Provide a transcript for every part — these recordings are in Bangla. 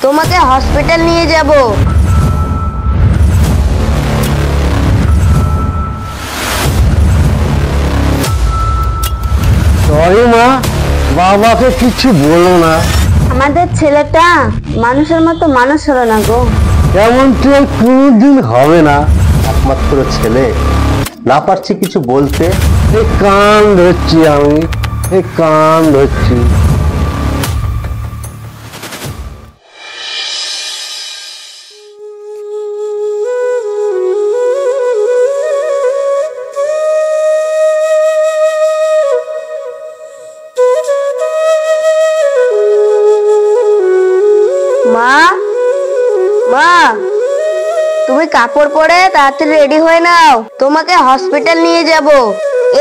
তোমাকে হসপিটাল নিয়ে যাব। সরি মা, বাবাকে কিছু বলো না। আমাদের ছেলেটা মানুষের মতো মানুষ হলো না গো। এমনটি আর কোনোদিন হবে না। একমাত্র ছেলে, না পারছি কিছু বলতে, এই কান ধরছি আমি, এই কান ধরছি। মা, মা, তুমি কাপড় পরে তাড়াতাড়ি রেডি হয়ে নাও, তোমাকে হসপিটাল নিয়ে যাব।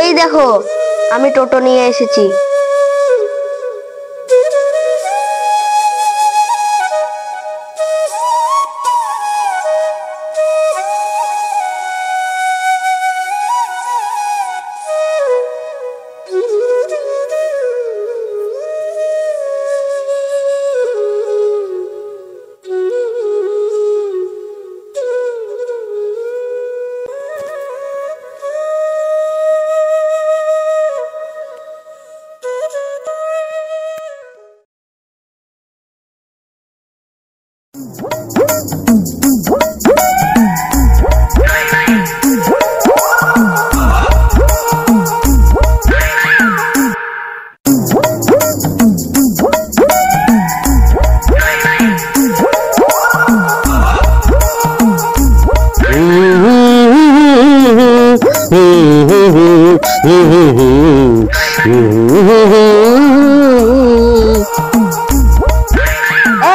এই দেখো, আমি টোটো নিয়ে এসেছি।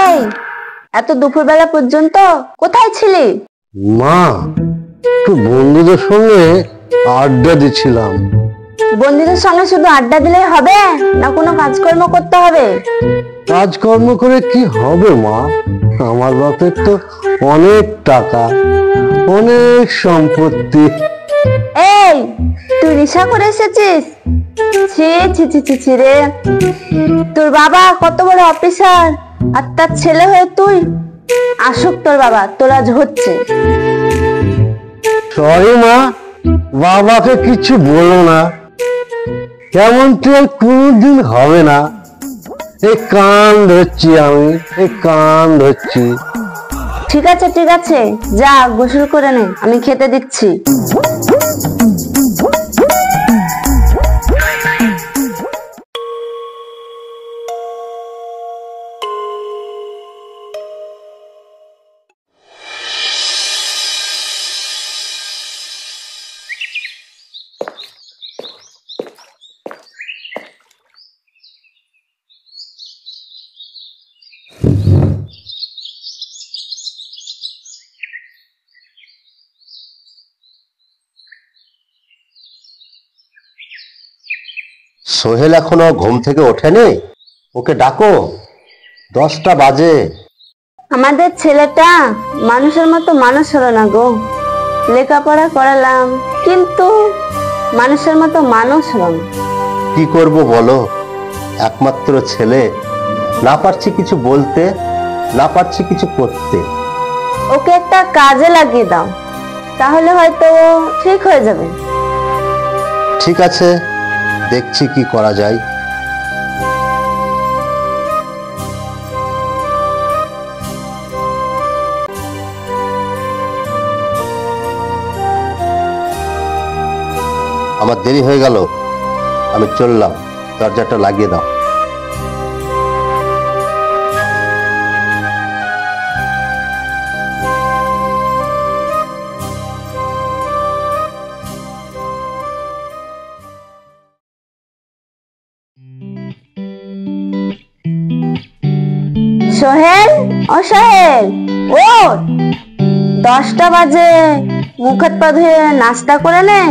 এই, এত দুপুরবেলা পর্যন্ত কোথায় ছিলি? মা, একটু বন্ধুদের সঙ্গে আড্ডা দিচ্ছিলাম। বন্ধুদের সঙ্গে শুধু আড্ডা দিলেই হবে না কোনো কাজকর্ম করতে হবে? কাজকর্ম করে কি হবে মা? আমার বাপের তো অনেক টাকা, অনেক সম্পত্তি। এই, তুই নেশা করে এসেছিস? ছি ছি ছি ছি ছি রে, তোর বাবা কত বড় অফিসার, আর তার ছেলে হয়ে তুই? আসুক তোর বাবা, তোর আজ হচ্ছে। সরি মা, বাবাকে কিছু বলো না। এমনটি আর কোনোদিন হবে না। এই কান ধরছি আমি, এই কান ধরছি। ঠিক আছে ঠিক আছে, যা গোসল করে নে, আমি খেতে দিচ্ছি। সোহেল এখনো ঘুম থেকে ওঠেনি? ওকে ডাকো, 10টা বাজে। আমাদের ছেলেটা মানুষের মতো মানুষ হলো না গো। লেখাপড়া করালাম, কিন্তু মানুষের মতো মানুষ হলো না। কি করব বলো, একমাত্র ছেলে, না পারছি কিছু বলতে, না পারছি কিছু করতে। ওকে একটা কাজে লাগিয়ে দাও, তাহলে হয়তো ও ঠিক হয়ে যাবে। ঠিক আছে, দেখছি কি করা যায়। আমার দেরি হয়ে গেল, আমি চললাম, দরজাটা লাগিয়ে দাও। সোহেল, ও সোহেল, ও 10টা বাজে, মুখ হাত পা ধুয়ে নাস্তা করে নে।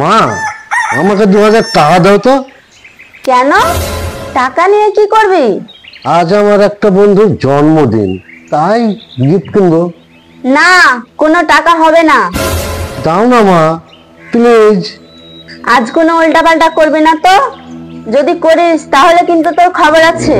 মা, আমাকে 2000 টাকা দাও তো। কেন? টাকা নিয়ে কি করবি? আজ আমার একটা বন্ধুর জন্মদিন, তাই গিফট কিনবো। না, কোনো টাকা হবে না। দাও না মা, প্লিজ। আজ কোনো উল্টাপাল্টা করবি না তো, যদি করিস তাহলে কিন্তু তোর খবর আছে।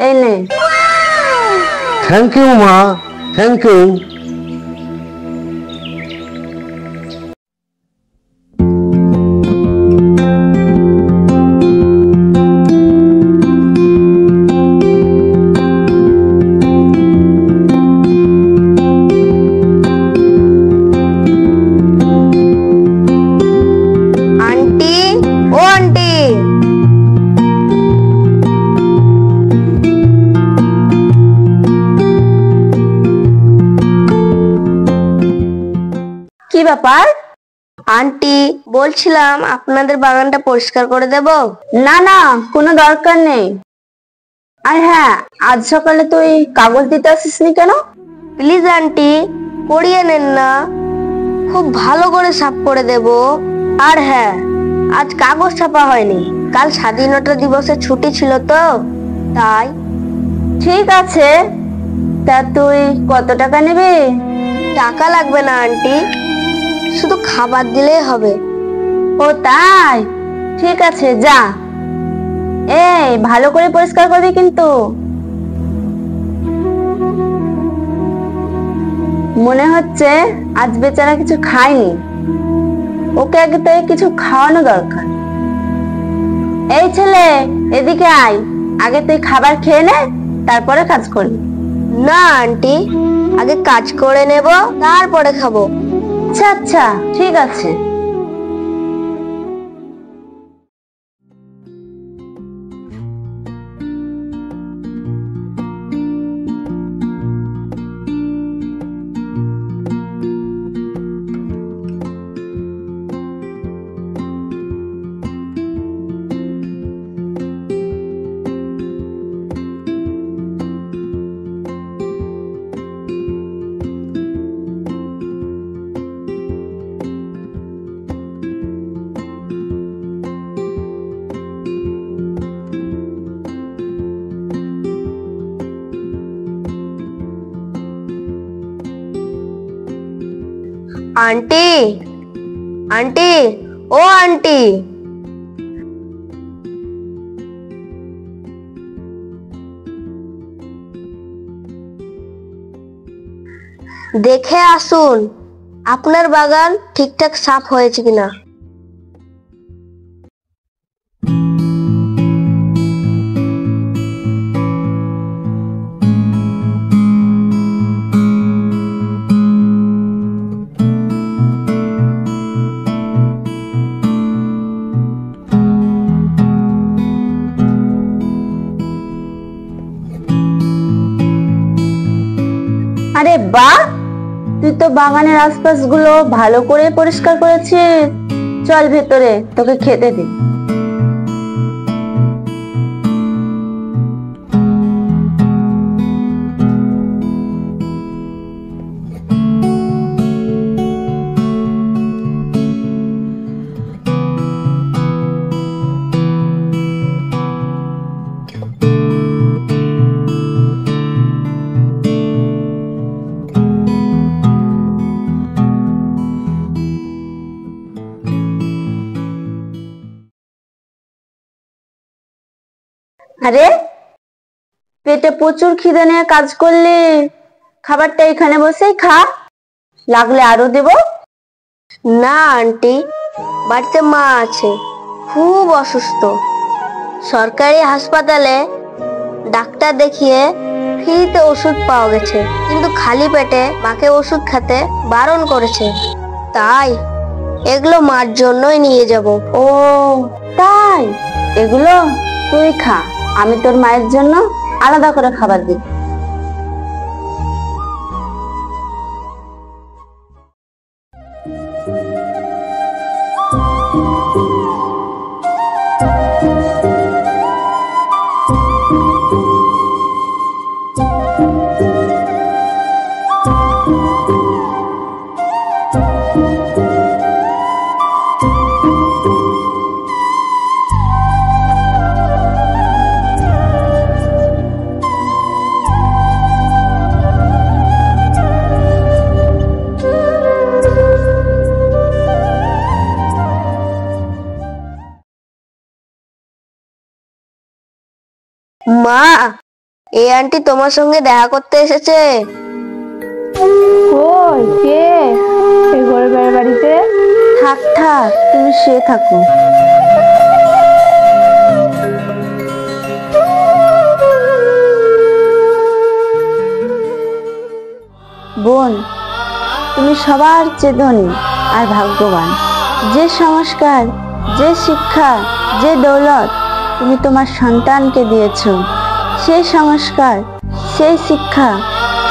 এই নে। থ্যাংক ইউ মা, থ্যাংক ইউ। আন্টি, ও আন্টি, কি ব্যাপার? আন্টি, বলছিলাম আপনাদের বাগানটা পরিষ্কার করে দেব। না না, কোনো দরকার নেই। আর হ্যাঁ, আজ সকালে তুই কাগজ দিতে আসিসনি কেন? প্লিজ আন্টি, করিয়ে নেন না, খুব ভালো করে সাফ করে দেব। আর হ্যাঁ, আজ কাগজ ছাপা হয়নি, কাল স্বাধীনতা দিবসের ছুটি ছিল তো তাই। ঠিক আছে, তা তুই কত টাকা নিবি? টাকা লাগবে না আন্টি, শুধু খাবার দিলেই হবে। ও তাই, ঠিক আছে, যা। এই, ভালো করে পরিষ্কার করবি কিন্তু। মনে হচ্ছে আজ বেচারা কিছু খায়নি, ওকে আগে তো কিছু খাওয়ানো দরকার। এই ছেলে, এদিকে আয়, আগে তুই খাবার খেয়ে নে, তারপরে কাজ করবি। না আন্টি, আগে কাজ করে নেব, তারপরে খাবো। আচ্ছা আচ্ছা, ঠিক আছে। আন্টি, আন্টি, ও আন্টি, দেখে আসুন আপনার বাগান ঠিকঠাক সাফ হয়েছে কিনা। আরে বাহ, তুই তো বাগানের আশপাশ গুলো ভালো করে পরিষ্কার করেছিস। চল ভেতরে, তোকে খেতে দিই। আরে, পেটে প্রচুর খিদে নিয়ে কাজ করলি, খাবারটা এখানে বসেই খা, লাগলে আরো দেব। না আন্টি, বাড়িতে মা আছে, খুব অসুস্থ। সরকারি হাসপাতালে ডাক্তার দেখিয়ে ফ্রিতে ওষুধ পাওয়া গেছে, কিন্তু খালি পেটে মাকে ওষুধ খেতে বারণ করেছে, তাই এগুলো মার জন্যই নিয়ে যাব। ও তাই, এগুলো তুই খা, আমি তোর মায়ের জন্য আলাদা করে খাবার দিই। মা, এই আন্টি তোমার সঙ্গে দেখা করতে এসেছে। কই কে এই গরিবের বাড়িতে? থাক থাক, তুমি শুয়ে থাকো। বোন, তুমি সবার চেয়ে ধনী আর ভাগ্যবান। যে সংস্কার, যে শিক্ষা, যে দৌলত তুমি তোমার সন্তানকে দিয়েছো, সেই সংস্কার, সেই শিক্ষা,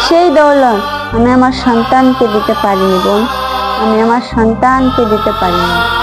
সেই দৌলত আমি আমার সন্তানকে দিতে পারিনি বোন, আমি আমার সন্তানকে দিতে পারিনি।